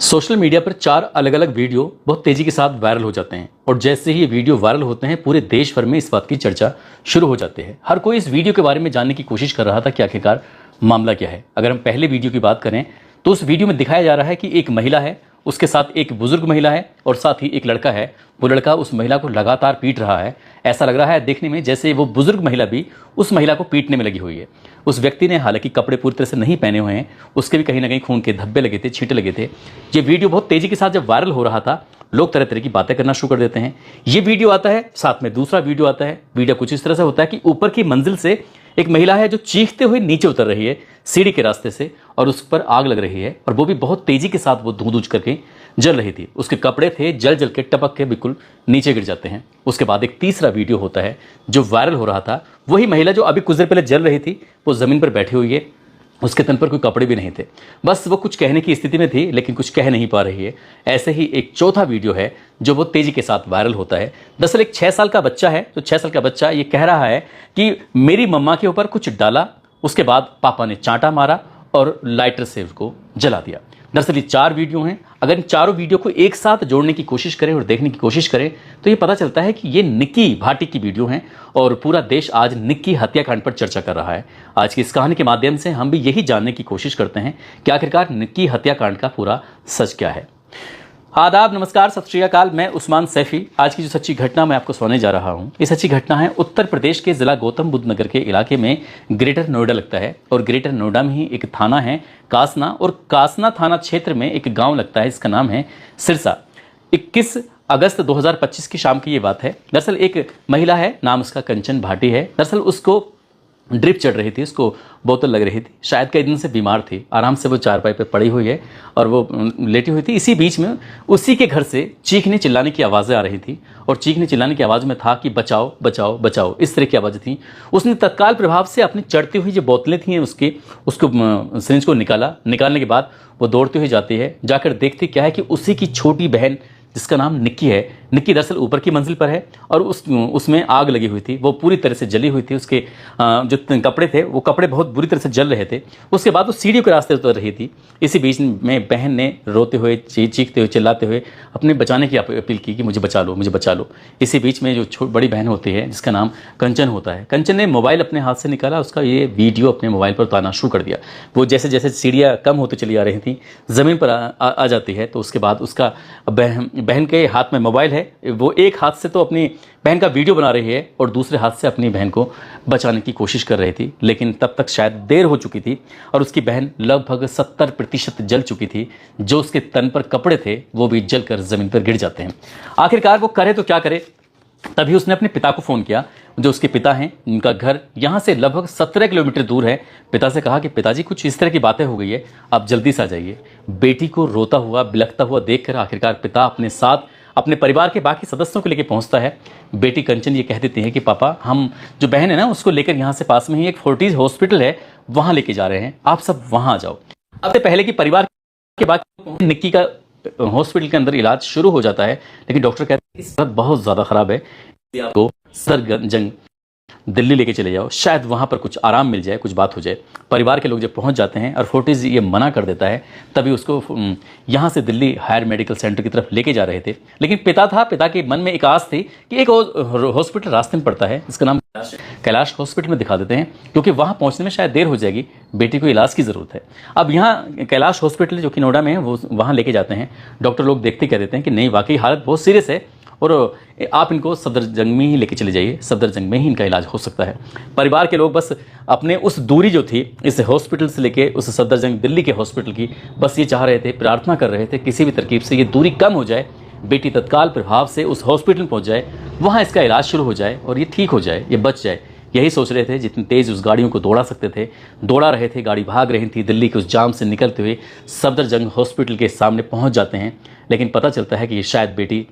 Social media पर 4 अलग अलग वीडियो बहुत तेजी के साथ वायरल हो जाते हैं और जैसे ही ये वीडियो वायरल होते हैं पूरे देश भर में इस बात की चर्चा शुरू हो जाती है। हर कोई इस वीडियो के बारे में जानने की कोशिश कर रहा था कि आखिरकार मामला क्या है। अगर हम पहले वीडियो की बात करें तो उस वीडियो में दिखाया जा रहा है कि एक महिला है, उसके साथ एक बुजुर्ग महिला है और साथ ही एक लड़का है। वो लड़का उस महिला को लगातार पीट रहा है। ऐसा लग रहा है देखने में जैसे वो बुजुर्ग महिला भी उस महिला को पीटने में लगी हुई है। उस व्यक्ति ने हालांकि कपड़े पूरी तरह से नहीं पहने हुए हैं, उसके भी कहीं ना कहीं खून के धब्बे लगे थे, छींटे लगे थे। ये वीडियो बहुत तेजी के साथ जब वायरल हो रहा था, लोग तरह तरह की बातें करना शुरू कर देते हैं। ये वीडियो आता है, साथ में दूसरा वीडियो आता है। वीडियो कुछ इस तरह से होता है कि ऊपर की मंजिल से एक महिला है जो चीखते हुए नीचे उतर रही है सीढ़ी के रास्ते से और उस पर आग लग रही है और वो भी बहुत तेजी के साथ वो धूं करके जल रही थी। उसके कपड़े थे जल जल के टपक के बिल्कुल नीचे गिर जाते हैं। उसके बाद एक तीसरा वीडियो होता है जो वायरल हो रहा था। वही महिला जो अभी कुछ देर पहले जल रही थी वो जमीन पर बैठी हुई है, उसके तन पर कोई कपड़े भी नहीं थे, बस वो कुछ कहने की स्थिति में थी लेकिन कुछ कह नहीं पा रही है। ऐसे ही एक चौथा वीडियो है जो बहुत तेजी के साथ वायरल होता है। दरअसल एक 6 साल का बच्चा है, तो 6 साल का बच्चा ये कह रहा है कि मेरी मम्मा के ऊपर कुछ डाला, उसके बाद पापा ने चांटा मारा और लाइटर से उसको जला दिया। दरअसल ये 4 वीडियो हैं। अगर इन चारों वीडियो को एक साथ जोड़ने की कोशिश करें और देखने की कोशिश करें तो ये पता चलता है कि ये निक्की भाटी की वीडियो हैं और पूरा देश आज निक्की हत्याकांड पर चर्चा कर रहा है। आज की इस कहानी के माध्यम से हम भी यही जानने की कोशिश करते हैं कि आखिरकार निक्की हत्याकांड का पूरा सच क्या है। आदाब, नमस्कार, सत श्री अकाल। मैं उस्मान सैफी। आज की जो सच्ची घटना मैं आपको सुनाने जा रहा हूं, ये सच्ची घटना है उत्तर प्रदेश के जिला गौतम बुद्ध नगर के इलाके में ग्रेटर नोएडा लगता है और ग्रेटर नोएडा में ही एक थाना है कासना, और कासना थाना क्षेत्र में एक गांव लगता है, इसका नाम है सिरसा। 21 अगस्त 2025 की शाम की ये बात है। दरअसल एक महिला है, नाम उसका कंचन भाटी है। दरअसल उसको ड्रिप चढ़ रही थी, उसको बोतल लग रही थी, शायद कई दिन से बीमार थी। आराम से वो चारपाई पे पड़ी हुई है और वो लेटी हुई थी। इसी बीच में उसी के घर से चीखने चिल्लाने की आवाज़ें आ रही थी और चीखने चिल्लाने की आवाज़ में था कि बचाओ बचाओ बचाओ, इस तरह की आवाज़ें थी। उसने तत्काल प्रभाव से अपनी चढ़ती हुई जो बोतलें थी उसको सिरिंज को निकालने के बाद वो दौड़ती हुई जाती है। जाकर देखती क्या है कि उसी की छोटी बहन जिसका नाम निक्की है, निक्की दरअसल ऊपर की मंजिल पर है और उसमें आग लगी हुई थी, वो पूरी तरह से जली हुई थी। उसके जो कपड़े थे वो कपड़े बहुत बुरी तरह से जल रहे थे। उसके बाद वो सीढ़ियों के रास्ते उतर रही थी। इसी बीच में बहन ने रोते हुए, चीखते हुए, चिल्लाते हुए अपने बचाने की अपील की कि मुझे बचा लो, मुझे बचा लो। इसी बीच में जो बड़ी बहन होती है जिसका नाम कंचन होता है, कंचन ने मोबाइल अपने हाथ से निकाला, उसका ये वीडियो अपने मोबाइल पर उतारना शुरू कर दिया। वो जैसे जैसे सीढ़ियाँ कम होती चली आ रही थी, ज़मीन पर आ जाती है, तो उसके बाद उसका बहन के हाथ में मोबाइल है, वो एक हाथ से तो अपनी बहन का वीडियो बना रही है और दूसरे हाथ से अपनी बहन को बचाने की कोशिश कर रही थी। लेकिन तब तक शायद देर हो चुकी थी और उसकी बहन लगभग 70% जल चुकी थी। जो उसके तन पर कपड़े थे वो भी जलकर ज़मीन पर गिर जाते हैं। आखिरकार वो करे तो क्या करे, तभी उसने अपने पिता को फ़ोन किया। जो उसके पिता हैं, उनका घर यहाँ से लगभग 17 किलोमीटर दूर है। पिता से कहा कि पिताजी कुछ इस तरह की बातें हो गई है, आप जल्दी से आ जाइए। बेटी को रोता हुआ, बिलखता हुआ देखकर आखिरकार पिता अपने साथ अपने परिवार के बाकी सदस्यों को लेकर पहुंचता है। बेटी कंचन ये कह देती है कि पापा, हम जो बहन है ना उसको लेकर यहाँ से पास में ही एक फोर्टिज हॉस्पिटल है, वहाँ लेके जा रहे हैं, आप सब वहाँ आ जाओ। अब से पहले कि परिवार के बाकी निक्की का हॉस्पिटल के अंदर इलाज शुरू हो जाता है, लेकिन डॉक्टर कहते हैं कि बहुत ज़्यादा ख़राब है, आपको सदरजंग दिल्ली लेके चले जाओ, शायद वहाँ पर कुछ आराम मिल जाए, कुछ बात हो जाए। परिवार के लोग जब पहुँच जाते हैं और फोर्टिज ये मना कर देता है, तभी उसको यहाँ से दिल्ली हायर मेडिकल सेंटर की तरफ लेके जा रहे थे। लेकिन पिता के मन में एक आस थी कि एक हॉस्पिटल रास्ते में पड़ता है, इसका नाम कैलाश हॉस्पिटल में दिखा देते हैं, क्योंकि वहाँ पहुँचने में शायद देर हो जाएगी, बेटी को इलाज की ज़रूरत है। अब यहाँ कैलाश हॉस्पिटल जो कि नोएडा में है, वो वहाँ लेके जाते हैं। डॉक्टर लोग देखते कह देते हैं कि नहीं, वाकई हालत बहुत सीरियस है और आप इनको सफदरजंग में ही लेके चले जाइए, सफदरजंग में ही इनका इलाज हो सकता है। परिवार के लोग बस अपने उस दूरी जो थी इस हॉस्पिटल से लेके उस सफदरजंग दिल्ली के हॉस्पिटल की, बस ये चाह रहे थे, प्रार्थना कर रहे थे किसी भी तरकीब से ये दूरी कम हो जाए, बेटी तत्काल प्रभाव से उस हॉस्पिटल पहुँच जाए, वहाँ इसका इलाज शुरू हो जाए और ये ठीक हो जाए, ये बच जाए। यही सोच रहे थे। जितनी तेज़ उस गाड़ियों को दौड़ा सकते थे दौड़ा रहे थे। गाड़ी भाग रही थी, दिल्ली के उस जाम से निकलते हुए सफदरजंग हॉस्पिटल के सामने पहुँच जाते हैं। लेकिन पता चलता है कि ये शायद बेटी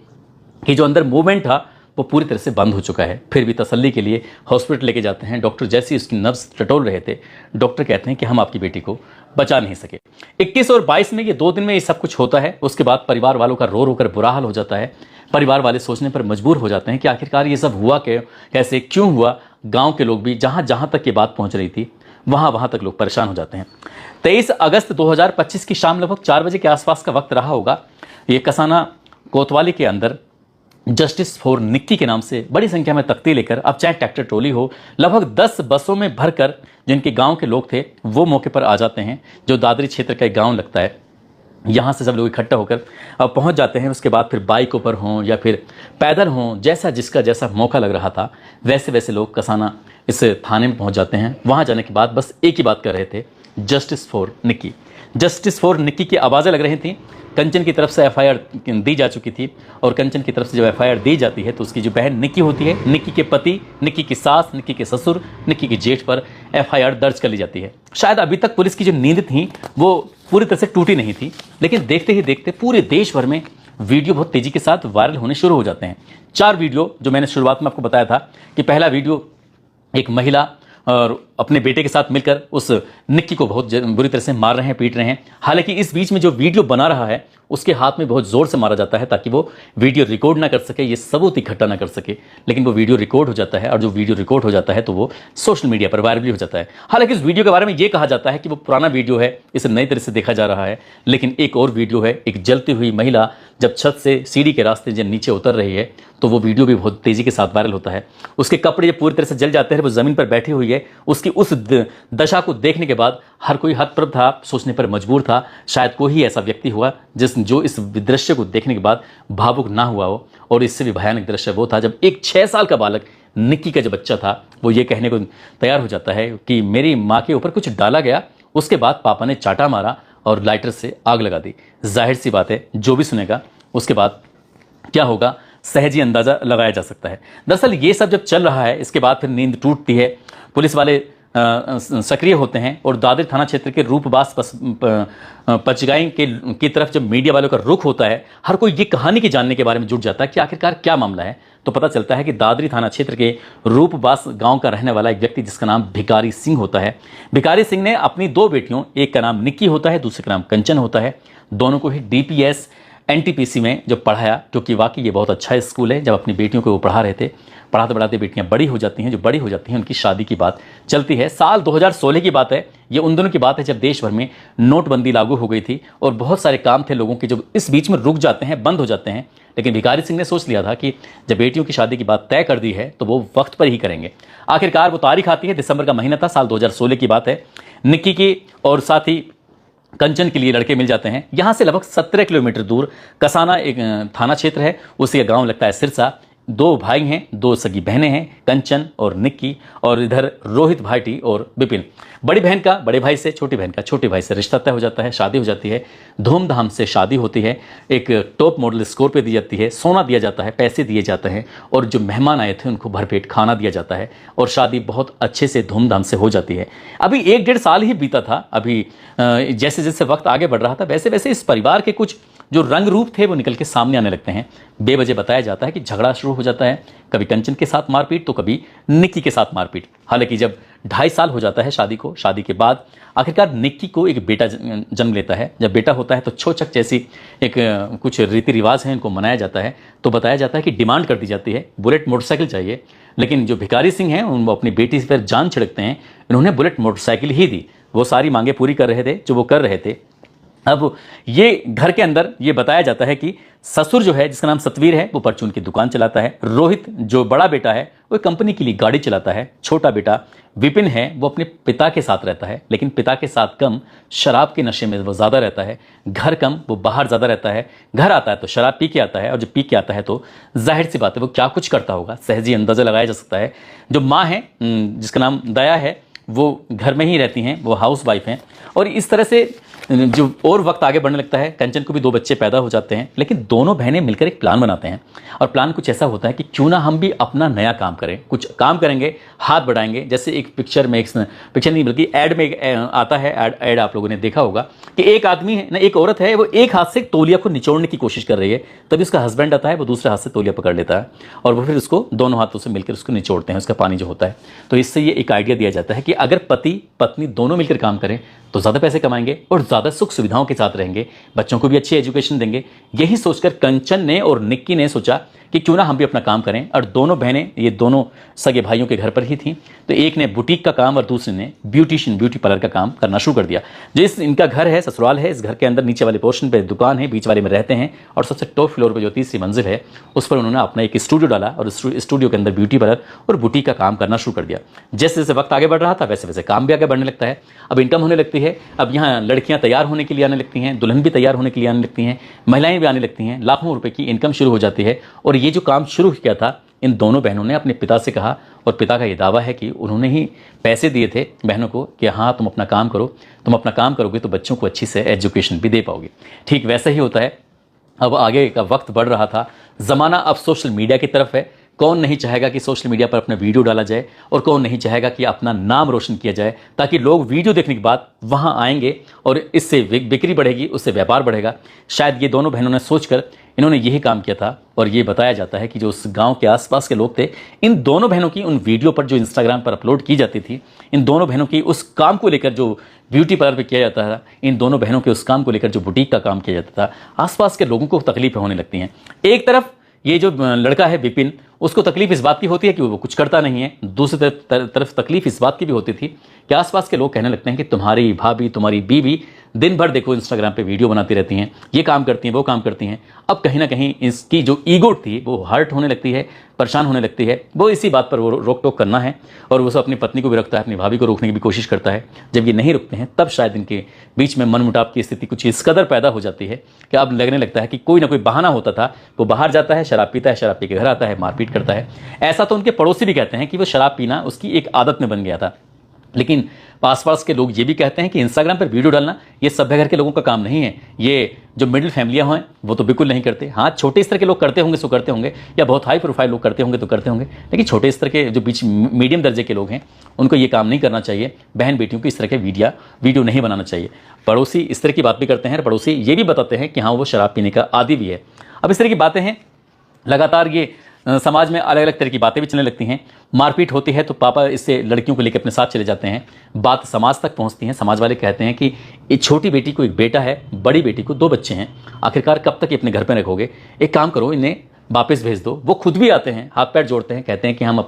कि जो अंदर मूवमेंट था वो पूरी तरह से बंद हो चुका है। फिर भी तसल्ली के लिए हॉस्पिटल लेके जाते हैं। डॉक्टर जैसे ही उसकी नब्ज़ टटोल रहे थे, डॉक्टर कहते हैं कि हम आपकी बेटी को बचा नहीं सके। 21 और 22 में, ये 2 दिन में ये सब कुछ होता है। उसके बाद परिवार वालों का रो रो कर बुरा हाल हो जाता है। परिवार वाले सोचने पर मजबूर हो जाते हैं कि आखिरकार ये सब हुआ कैसे, क्यों हुआ। गाँव के लोग भी जहाँ जहाँ तक ये बात पहुँच रही थी वहाँ वहाँ तक लोग परेशान हो जाते हैं। 23 अगस्त 2025 की शाम लगभग 4 बजे के आसपास का वक्त रहा होगा। ये कसाना कोतवाली के अंदर जस्टिस फॉर निक्की के नाम से बड़ी संख्या में तख्ती लेकर, अब चाहे ट्रैक्टर ट्रॉली हो, लगभग 10 बसों में भरकर जिनके गांव के लोग थे वो मौके पर आ जाते हैं। जो दादरी क्षेत्र का एक गांव लगता है, यहाँ से सब लोग इकट्ठा होकर अब पहुँच जाते हैं। उसके बाद फिर बाइकों पर हों या फिर पैदल हों, जैसा जिसका जैसा मौका लग रहा था वैसे वैसे लोग कसाना इस थाने में पहुँच जाते हैं। वहाँ जाने के बाद बस एक ही बात कर रहे थे, justice for Nikki. Justice for Nikki की आवाज़ें लग रही थी। कंचन की तरफ से एफआईआर दी जा चुकी थी और कंचन की तरफ से जब एफआईआर दी जाती है तो उसकी जो बहन निक्की होती है, निक्की के पति, निक्की की सास, निक्की के ससुर, निक्की के जेठ पर एफआईआर दर्ज कर ली जाती है। शायद अभी तक पुलिस की जो नींद थी वो पूरी तरह से टूटी नहीं थी, लेकिन देखते ही देखते पूरे देश भर में वीडियो बहुत तेजी के साथ वायरल होने शुरू हो जाते हैं। 4 वीडियो जो मैंने शुरुआत में आपको बताया था कि पहला वीडियो एक महिला और अपने बेटे के साथ मिलकर उस निक्की को बहुत बुरी तरह से मार रहे हैं, पीट रहे हैं। हालांकि इस बीच में जो वीडियो बना रहा है उसके हाथ में बहुत जोर से मारा जाता है ताकि वो वीडियो रिकॉर्ड ना कर सके, ये सबूत इकट्ठा ना कर सके, लेकिन वो वीडियो रिकॉर्ड हो जाता है और जो वीडियो रिकॉर्ड हो जाता है तो वो सोशल मीडिया पर वायरल भी हो जाता है। हालांकि इस वीडियो के बारे में ये कहा जाता है कि वो पुराना वीडियो है, इसे नई तरह से देखा जा रहा है, लेकिन एक और वीडियो है, एक जलती हुई महिला जब छत से सीढ़ी के रास्ते जब नीचे उतर रही है तो वो वीडियो भी बहुत तेजी के साथ वायरल होता है। उसके कपड़े जब पूरी तरह से जल जाते हैं, वो जमीन पर बैठी हुई है, उसकी उस दशा को देखने के बाद हर कोई हतप्रभ था, सोचने पर मजबूर था शायद कोई ही ऐसा व्यक्ति हुआ जो इस दृश्य को देखने के बाद भावुक ना हुआ हो। और इससे भी भयानक दृश्य वो था जब एक 6 साल का बालक, निक्की का जो बच्चा था, वो ये कहने को तैयार हो जाता है कि मेरी माँ के ऊपर कुछ डाला गया, उसके बाद पापा ने चाटा मारा और लाइटर से आग लगा दी। जाहिर सी बात है जो भी सुनेगा उसके बाद क्या होगा सहज ही अंदाजा लगाया जा सकता है। दरअसल ये सब जब चल रहा है इसके बाद फिर नींद टूटती है, पुलिस वाले सक्रिय होते हैं और दादरी थाना क्षेत्र के रूपबास पचगाई की तरफ जब मीडिया वालों का रुख होता है, हर कोई ये कहानी के जानने के बारे में जुट जाता है कि आखिरकार क्या मामला है। तो पता चलता है कि दादरी थाना क्षेत्र के रूपबास गांव का रहने वाला एक व्यक्ति जिसका नाम भिकारी सिंह होता है। भिकारी सिंह ने अपनी 2 बेटियों, एक का नाम निक्की होता है, दूसरे का नाम कंचन होता है, दोनों को ही डीपीएस एनटीपीसी में जब पढ़ाया, क्योंकि वाकई ये बहुत अच्छा स्कूल है। जब अपनी बेटियों को वो पढ़ा रहे थे, पढ़ाते पढ़ाते बेटियां बड़ी हो जाती हैं, जो बड़ी हो जाती हैं उनकी शादी की बात चलती है। साल 2016 की बात है, ये उन दिनों की बात है जब देश भर में नोटबंदी लागू हो गई थी और बहुत सारे काम थे लोगों के जो इस बीच में रुक जाते हैं, बंद हो जाते हैं। लेकिन भिखारी सिंह ने सोच लिया था कि जब बेटियों की शादी की बात तय कर दी है तो वो वक्त पर ही करेंगे। आखिरकार वो तारीख आती है, दिसंबर का महीना था, साल 2016 की बात है। निक्की की और साथ ही कंचन के लिए लड़के मिल जाते हैं। यहाँ से लगभग 17 किलोमीटर दूर कसाना एक थाना क्षेत्र है, उसी का गांव लगता है सिरसा। 2 भाई हैं, 2 सगी बहनें हैं, कंचन और निक्की, और इधर रोहित भाटी और विपिन। बड़ी बहन का बड़े भाई से, छोटी बहन का छोटे भाई से रिश्ता तय हो जाता है, शादी हो जाती है, धूमधाम से शादी होती है। एक टॉप मॉडल स्कॉर्पियो दी जाती है, सोना दिया जाता है, पैसे दिए जाते हैं और जो मेहमान आए थे उनको भरपेट खाना दिया जाता है और शादी बहुत अच्छे से धूमधाम से हो जाती है। अभी 1-1.5 साल ही बीता था। अभी जैसे जैसे वक्त आगे बढ़ रहा था वैसे वैसे इस परिवार के कुछ जो रंग रूप थे वो निकल के सामने आने लगते हैं। बेवजह बताया जाता है कि झगड़ा शुरू हो जाता है, कभी कंचन के साथ मारपीट तो कभी निक्की के साथ मारपीट। हालांकि जब 2.5 साल हो जाता है शादी को, शादी के बाद आखिरकार निक्की को एक बेटा जन्म लेता है। जब बेटा होता है तो छोचक जैसी एक कुछ रीति रिवाज हैं, इनको मनाया जाता है। तो बताया जाता है कि डिमांड कर दी जाती है, बुलेट मोटरसाइकिल चाहिए। लेकिन जो भिखारी सिंह हैं वो अपनी बेटी पर जान छिड़कते हैं, इन्होंने बुलेट मोटरसाइकिल ही दी। वो सारी मांगे पूरी कर रहे थे जो वो कर रहे थे। अब ये घर के अंदर ये बताया जाता है कि ससुर जो है जिसका नाम सतवीर है वो परचून की दुकान चलाता है। रोहित जो बड़ा बेटा है वो कंपनी के लिए गाड़ी चलाता है। छोटा बेटा विपिन है वो अपने पिता के साथ रहता है, लेकिन पिता के साथ कम शराब के नशे में वो ज़्यादा रहता है। घर कम, वो बाहर ज़्यादा रहता है। घर आता है तो शराब पी के आता है और जब पी के आता है तो जाहिर सी बात है वो क्या कुछ करता होगा, सहजी अंदाज़ा लगाया जा सकता है। जो माँ है जिसका नाम दया है वो घर में ही रहती हैं, वो हाउस वाइफ हैं। और इस तरह से जो और वक्त आगे बढ़ने लगता है, कंचन को भी 2 बच्चे पैदा हो जाते हैं। लेकिन दोनों बहनें मिलकर एक प्लान बनाते हैं और प्लान कुछ ऐसा होता है कि क्यों ना हम भी अपना नया काम करें, कुछ काम करेंगे, हाथ बढ़ाएंगे। जैसे एक पिक्चर में, पिक्चर नहीं बल्कि ऐड में आता है, ऐड आप लोगों ने देखा होगा कि एक आदमी है ना, एक औरत है, वो एक हाथ से तौलिया को निचोड़ने की कोशिश कर रही है, तभी उसका हस्बैंड आता है, वो दूसरे हाथ से तौलिया पकड़ लेता है और वो फिर उसको दोनों हाथों से मिलकर उसको निचोड़ते हैं, उसका पानी जो होता है। तो इससे ये एक आइडिया दिया जाता है कि अगर पति पत्नी दोनों मिलकर काम करें तो ज़्यादा पैसे कमाएंगे और ज़्यादा ज़्यादा सुख सुविधाओं के साथ रहेंगे, बच्चों को भी अच्छी एजुकेशन देंगे। यही सोचकर कंचन ने और निक्की ने सोचा कि क्यों ना हम भी अपना काम करें। और दोनों बहनें, ये दोनों सगे भाइयों के घर पर ही थीं, तो एक ने बुटीक का काम और दूसरे ने ब्यूटी पार्लर का काम करना शुरू कर दिया। जिस इनका घर है, ससुराल है, इस घर के अंदर नीचे वाले पोर्शन पे दुकान है, बीच वाले में रहते हैं, और सबसे टॉप फ्लोर पे जो तीसरी मंजिल है उस पर उन्होंने अपना एक स्टूडियो डाला और स्टूडियो के अंदर ब्यूटी पार्लर और बुटीक का काम करना शुरू कर दिया। जैसे जैसे वक्त आगे बढ़ रहा था वैसे वैसे काम भी आगे बढ़ने लगता है। अब इनकम होने लगती है, अब यहाँ लड़कियाँ तैयार होने के लिए आने लगती हैं, दुल्हन भी तैयार होने के लिए आने लगती हैं, महिलाएं भी आने लगती हैं, लाखों रुपए की इनकम शुरू हो जाती है। और ये जो काम शुरू किया था, इन दोनों बहनों ने अपने पिता से कहा, और पिता का ये दावा है कि उन्होंने ही पैसे दिए थे बहनों को कि हाँ तुम अपना काम करो, तुम अपना काम करोगे तो बच्चों को अच्छी से एजुकेशन भी दे पाओगे। ठीक वैसा ही होता है। अब आगे का वक्त बढ़ रहा था, ज़माना अब सोशल मीडिया की तरफ है। कौन नहीं चाहेगा कि सोशल मीडिया पर अपना वीडियो डाला जाए, और कौन नहीं चाहेगा कि अपना नाम रोशन किया जाए, ताकि लोग वीडियो देखने के बाद वहां आएंगे और इससे बिक्री बढ़ेगी, उससे व्यापार बढ़ेगा। शायद ये दोनों बहनों ने सोचकर इन्होंने यही काम किया था। और ये बताया जाता है कि जो उस गांव के आसपास के लोग थे, इन दोनों बहनों की उन वीडियो पर जो इंस्टाग्राम पर अपलोड की जाती थी, इन दोनों बहनों की उस काम को लेकर जो ब्यूटी पार्लर पे किया जाता था, इन दोनों बहनों के उस काम को लेकर जो बुटीक का काम किया जाता था, आसपास के लोगों को तकलीफें होने लगती हैं। एक तरफ ये जो लड़का है विपिन, उसको तकलीफ इस बात की होती है कि वो कुछ करता नहीं है। दूसरी तरफ तकलीफ इस बात की भी होती थी कि आसपास के लोग कहने लगते हैं कि तुम्हारी भाभी, तुम्हारी बीवी दिन भर देखो इंस्टाग्राम पे वीडियो बनाती रहती हैं, ये काम करती हैं, वो काम करती हैं। अब कहीं ना कहीं इसकी जो ईगो थी वो हर्ट होने लगती है, परेशान होने लगती है। वो इसी बात पर वो रोक टोक करना है, और वो सब अपनी पत्नी को भी रखता है, अपनी भाभी को रोकने की भी कोशिश करता है। जब ये नहीं रुकते हैं तब शायद इनके बीच में मनमुटाव की स्थिति कुछ इस कदर पैदा हो जाती है कि अब लगने लगता है कि कोई ना कोई बहाना होता था। वो बाहर जाता है, शराब पीता है, शराब पी के घर आता है, मारपीट करता है। ऐसा तो उनके पड़ोसी भी कहते हैं कि वो शराब पीना उसकी एक आदत में बन गया था। लेकिन आसपास के लोग ये भी कहते हैं कि इंस्टाग्राम पर वीडियो डालना ये सभ्य घर के लोगों का काम नहीं है। ये जो मिडिल फैमिलियां हैं वो तो बिल्कुल नहीं करते। हाँ, छोटे स्तर के लोग करते होंगे सो करते होंगे, या बहुत हाई प्रोफाइल लोग करते होंगे तो करते होंगे, लेकिन छोटे स्तर के जो बीच मीडियम दर्जे के लोग हैं उनको ये काम नहीं करना चाहिए। बहन बेटियों को इस तरह के वीडियो नहीं बनाना चाहिए। पड़ोसी इस तरह की बात भी करते हैं, पड़ोसी ये भी बताते हैं कि हाँ वो शराब पीने का आदी भी है। अब इस तरह की बातें हैं, लगातार ये समाज में अलग अलग तरह की बातें भी चलने लगती हैं। मारपीट होती है तो पापा इससे लड़कियों को लेकर अपने साथ चले जाते हैं। बात समाज तक पहुंचती है। समाज वाले कहते हैं कि एक छोटी बेटी को एक बेटा है, बड़ी बेटी को 2 बच्चे हैं, आखिरकार कब तक ये अपने घर पर रखोगे? एक काम करो, इन्हें वापस भेज दो। वो खुद भी आते हैं, हाथ पैर जोड़ते हैं, कहते हैं कि हम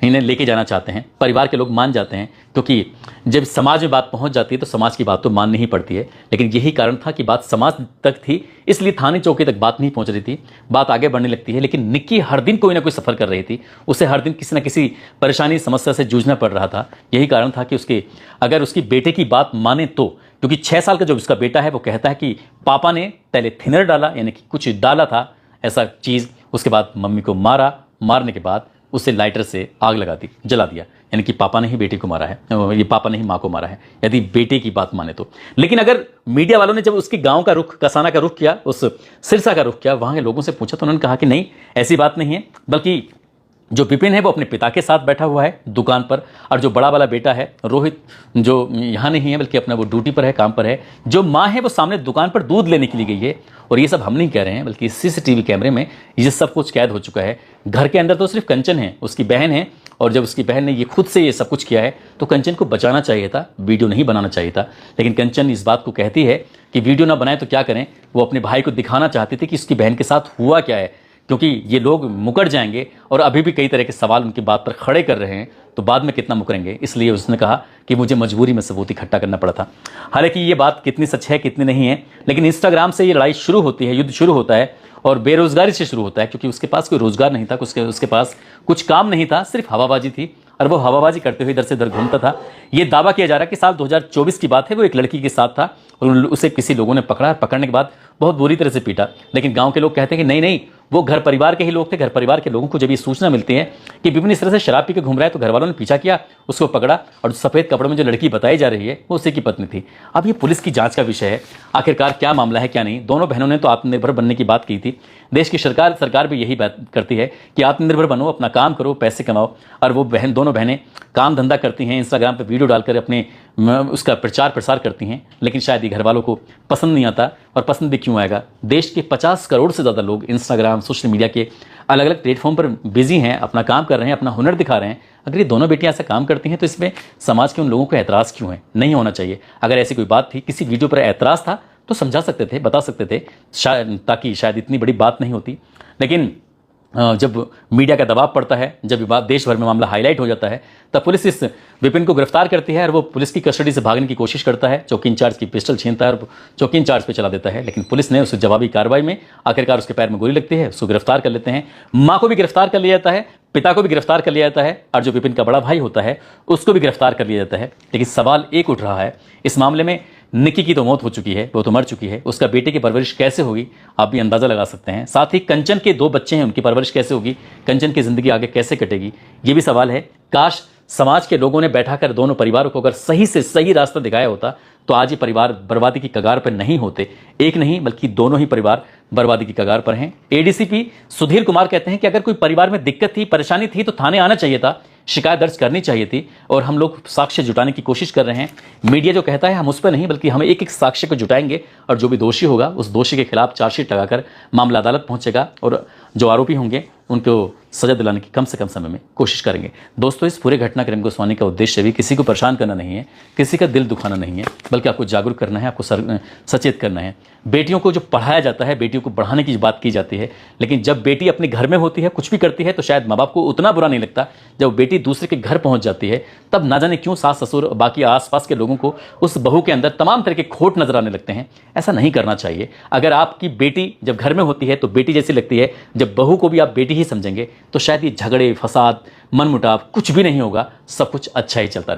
इन्हें लेके जाना चाहते हैं। परिवार के लोग मान जाते हैं, क्योंकि जब समाज में बात पहुंच जाती है तो समाज की बात तो माननी ही पड़ती है। लेकिन यही कारण था कि बात समाज तक थी, इसलिए थाने चौकी तक बात नहीं पहुंच रही थी। बात आगे बढ़ने लगती है, लेकिन निक्की हर दिन कोई ना कोई सफ़र कर रही थी। उसे हर दिन किसी न किसी परेशानी समस्या से जूझना पड़ रहा था। यही कारण था कि अगर उसकी बेटे की बात माने तो, क्योंकि 6 साल का जो उसका बेटा है वो कहता है कि पापा ने पहले थिनर डाला, यानी कि कुछ डाला था ऐसा चीज़, उसके बाद मम्मी को मारा, मारने के बाद उसे लाइटर से आग लगा दी, जला दिया, यानी कि पापा ने ही बेटी को मारा है, ये पापा ने ही माँ को मारा है, यदि बेटे की बात माने तो। लेकिन अगर मीडिया वालों ने जब उसके गांव का रुख, कसाना का रुख किया, उस सिरसा का रुख किया, वहाँ के लोगों से पूछा तो उन्होंने कहा कि नहीं, ऐसी बात नहीं है, बल्कि जो विपिन है वो अपने पिता के साथ बैठा हुआ है दुकान पर, और जो बड़ा वाला बेटा है रोहित, जो यहाँ नहीं है बल्कि अपना वो ड्यूटी पर है, काम पर है। जो माँ है वो सामने दुकान पर दूध लेने के लिए गई है। और ये सब हम नहीं कह रहे हैं, बल्कि सीसीटीवी कैमरे में ये सब कुछ कैद हो चुका है। घर के अंदर तो सिर्फ कंचन है, उसकी बहन है, और जब उसकी बहन ने ये खुद से ये सब कुछ किया है तो कंचन को बचाना चाहिए था, वीडियो नहीं बनाना चाहिए था। लेकिन कंचन इस बात को कहती है कि वीडियो ना बनाए तो क्या करें। वो अपने भाई को दिखाना चाहती थी कि उसकी बहन के साथ हुआ क्या है, क्योंकि ये लोग मुकर जाएंगे और अभी भी कई तरह के सवाल उनकी बात पर खड़े कर रहे हैं, तो बाद में कितना मुकरेंगे। इसलिए उसने कहा कि मुझे मजबूरी में सबूत इकट्ठा करना पड़ा था। हालांकि ये बात कितनी सच है कितनी नहीं है, लेकिन इंस्टाग्राम से ये लड़ाई शुरू होती है, युद्ध शुरू होता है, और बेरोजगारी से शुरू होता है, क्योंकि उसके पास कोई रोजगार नहीं था, उसके पास कुछ काम नहीं था, सिर्फ हवाबाजी थी, और वो हवाबाजी करते हुए इधर से उधर घूमता था। ये दावा किया जा रहा है कि साल 2024 की बात है, वो एक लड़की के साथ था और उसे किसी लोगों ने पकड़ा, पकड़ने के बाद बहुत बुरी तरह से पीटा। लेकिन गांव के लोग कहते हैं कि नहीं नहीं, वो घर परिवार के ही लोग थे। घर परिवार के लोगों को जब ये सूचना मिलती है कि विपिन इस तरह से शराब पी के घूम रहा है, तो घर वालों ने पीछा किया, उसको पकड़ा, और सफ़ेद कपड़ों में जो लड़की बताई जा रही है वो उसी की पत्नी थी। अब ये पुलिस की जांच का विषय है, आखिरकार क्या मामला है क्या नहीं। दोनों बहनों ने तो आत्मनिर्भर बनने की बात की थी। देश की सरकार भी यही बात करती है कि आत्मनिर्भर बनो, अपना काम करो, पैसे कमाओ। और वो दोनों बहनें काम धंधा करती हैं, इंस्टाग्राम पर वीडियो डालकर अपने उसका प्रचार प्रसार करती हैं। लेकिन शायद ये घर वालों को पसंद नहीं आता, और पसंद भी क्यों आएगा? देश के 50 करोड़ से ज़्यादा लोग इंस्टाग्राम, सोशल मीडिया के अलग अलग प्लेटफॉर्म पर बिजी हैं, अपना काम कर रहे हैं, अपना हुनर दिखा रहे हैं। अगर ये दोनों बेटियां ऐसा काम करती हैं तो इसमें समाज के उन लोगों को ऐतराज़ क्यों है? नहीं होना चाहिए। अगर ऐसी कोई बात थी, किसी वीडियो पर ऐतराज़ था तो समझा सकते थे, बता सकते थे, ताकि शायद इतनी बड़ी बात नहीं होती। लेकिन जब मीडिया का दबाव पड़ता है, जब विवाद देश भर में मामला हाईलाइट हो जाता है, तब पुलिस इस विपिन को गिरफ्तार करती है और वो पुलिस की कस्टडी से भागने की कोशिश करता है। चौकी इंचार्ज की पिस्टल छीनता है और चौकी इंचार्ज पे चला देता है। लेकिन पुलिस ने उस जवाबी कार्रवाई में आखिरकार उसके पैर में गोली लगती है, उसको गिरफ्तार कर लेते हैं। माँ को भी गिरफ्तार कर लिया जाता है, पिता को भी गिरफ्तार कर लिया जाता है और जो विपिन का बड़ा भाई होता है उसको भी गिरफ्तार कर लिया जाता है। लेकिन सवाल एक उठ रहा है, इस मामले में निक्की की तो मौत हो चुकी है, वो तो मर चुकी है, उसका बेटे की परवरिश कैसे होगी आप भी अंदाजा लगा सकते हैं। साथ ही कंचन के 2 बच्चे हैं, उनकी परवरिश कैसे होगी, कंचन की जिंदगी आगे कैसे कटेगी, ये भी सवाल है। काश समाज के लोगों ने बैठाकर दोनों परिवारों को अगर सही से सही रास्ता दिखाया होता तो आज ये परिवार बर्बादी की कगार पर नहीं होते। एक नहीं बल्कि दोनों ही परिवार बर्बादी की कगार पर हैं। एडीसीपी सुधीर कुमार कहते हैं कि अगर कोई परिवार में दिक्कत थी, परेशानी थी तो थाने आना चाहिए था, शिकायत दर्ज करनी चाहिए थी और हम लोग साक्ष्य जुटाने की कोशिश कर रहे हैं। मीडिया जो कहता है हम उस पर नहीं बल्कि हम एक एक साक्ष्य को जुटाएंगे और जो भी दोषी होगा उस दोषी के खिलाफ चार्जशीट लगाकर मामला अदालत पहुंचेगा और जो आरोपी होंगे उनको सजा दिलाने की कम से कम समय में कोशिश करेंगे। दोस्तों, इस पूरे घटनाक्रम को सुनाने का उद्देश्य भी किसी को परेशान करना नहीं है, किसी का दिल दुखाना नहीं है, बल्कि आपको जागरूक करना है, आपको सचेत करना है। बेटियों को जो पढ़ाया जाता है, बेटियों को बढ़ाने की बात की जाती है, लेकिन जब बेटी अपने घर में होती है, कुछ भी करती है तो शायद माँ बाप को उतना बुरा नहीं लगता। जब बेटी दूसरे के घर पहुंच जाती है तब ना जाने क्यों सास ससुर और बाकी आसपास के लोगों को उस बहू के अंदर तमाम तरह के खोट नजर आने लगते हैं। ऐसा नहीं करना चाहिए। अगर आपकी बेटी जब घर में होती है तो बेटी जैसी लगती है, जब बहू को भी आप बेटी ही समझेंगे तो शायद ये झगड़े, फसाद, मनमुटाव कुछ भी नहीं होगा, सब कुछ अच्छा ही चलता रहेगा।